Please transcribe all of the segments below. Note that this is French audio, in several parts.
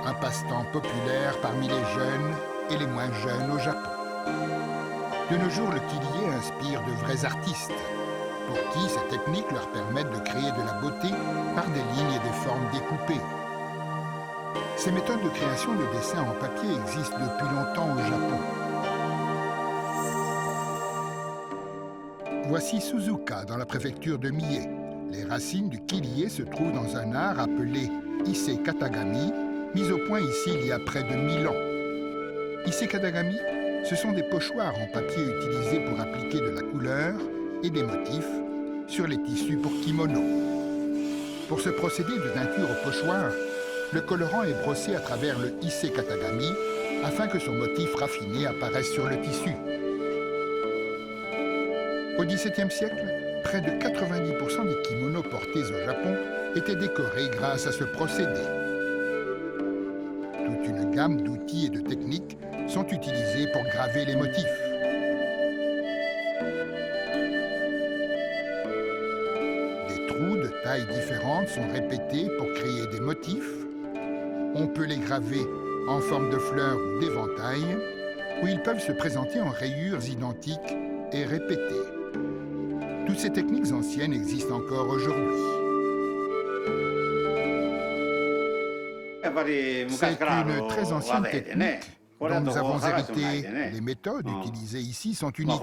un passe-temps populaire parmi les jeunes et les moins jeunes au Japon. De nos jours, le kilié inspire de vrais artistes, pour qui ces techniques leur permettent de créer de la beauté par des lignes et des formes découpées. Ces méthodes de création de dessins en papier existent depuis longtemps au Japon. Voici Suzuka, dans la préfecture de Mie. Les racines du kilié se trouvent dans un art appelé Issei Katagami, mis au point ici il y a près de 1000 ans. Issei Katagami, ce sont des pochoirs en papier utilisés pour appliquer de la couleur et des motifs sur les tissus pour kimono. Pour ce procédé de teinture au pochoir, le colorant est brossé à travers le Issei Katagami afin que son motif raffiné apparaisse sur le tissu. Au XVIIe siècle, près de 90% des kimonos portés au Japon étaient décorés grâce à ce procédé. Toute une gamme d'outils et de techniques sont utilisés pour graver les motifs. Des trous de tailles différentes sont répétés pour créer des motifs. On peut les graver en forme de fleurs ou d'éventails, ou ils peuvent se présenter en rayures identiques et répétées. Toutes ces techniques anciennes existent encore aujourd'hui. C'est une très ancienne technique dont nous avons hérité. Les méthodes utilisées ici sont uniques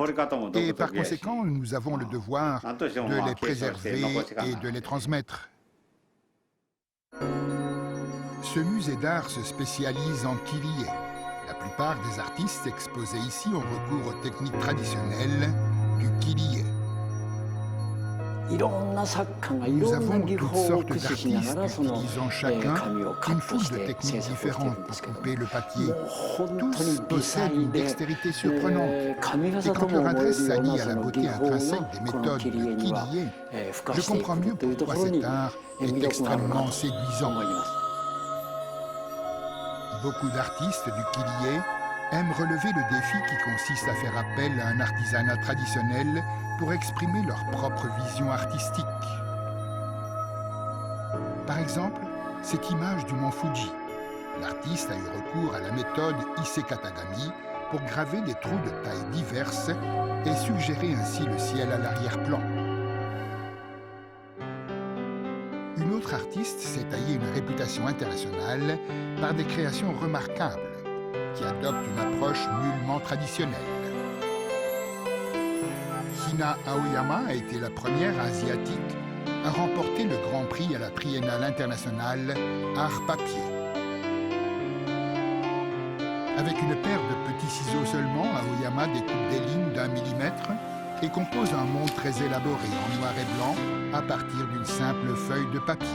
et par conséquent, nous avons le devoir de les préserver et de les transmettre. Ce musée d'art se spécialise en kilié. La plupart des artistes exposés ici ont recours aux techniques traditionnelles du kilié. Nous avons toutes sortes d'artistes utilisant chacun une foule de techniques différentes pour couper le papier. Tous possèdent une dextérité surprenante. Et quand leur adresse s'allie à la beauté intrinsèque des méthodes de kilié, je comprends mieux pourquoi cet art est extrêmement séduisant. Beaucoup d'artistes du kilié aiment relever le défi qui consiste à faire appel à un artisanat traditionnel pour exprimer leur propre vision artistique. Par exemple, cette image du mont Fuji. L'artiste a eu recours à la méthode Issei Katagami pour graver des trous de tailles diverses et suggérer ainsi le ciel à l'arrière-plan. Une autre artiste s'est taillé une réputation internationale par des créations remarquables qui adoptent une approche nullement traditionnelle. Hina Aoyama a été la première asiatique à remporter le Grand Prix à la Triennale internationale Art Papier. Avec une paire de petits ciseaux seulement, Aoyama découpe des lignes d'1 millimètre et compose un monde très élaboré en noir et blanc à partir d'une simple feuille de papier.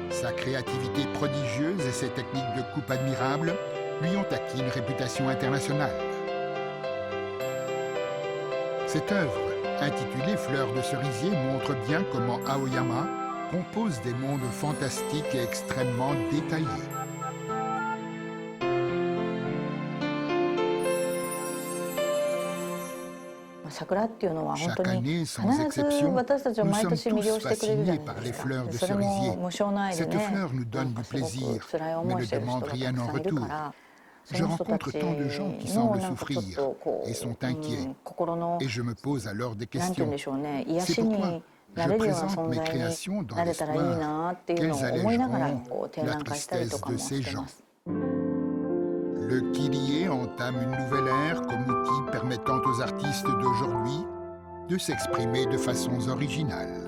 Sa créativité prodigieuse et ses techniques de coupe admirables lui ont acquis une réputation internationale. Cette œuvre, intitulée Fleurs de cerisier, montre bien comment Aoyama compose des mondes fantastiques et extrêmement détaillés. Chaque année, sans exception, nous sommes tous fascinés par les fleurs de cerisier. Cette fleur nous donne du plaisir, mais ne demande rien en retour. Je rencontre tant de gens qui semblent souffrir et sont inquiets, et je me pose alors des questions. C'est pourquoi je présente mes créations dans l'espoir qu'elles allégeront la tristesse de ces gens. Le kilié entame une nouvelle ère comme outil permettant aux artistes d'aujourd'hui de s'exprimer de façons originales.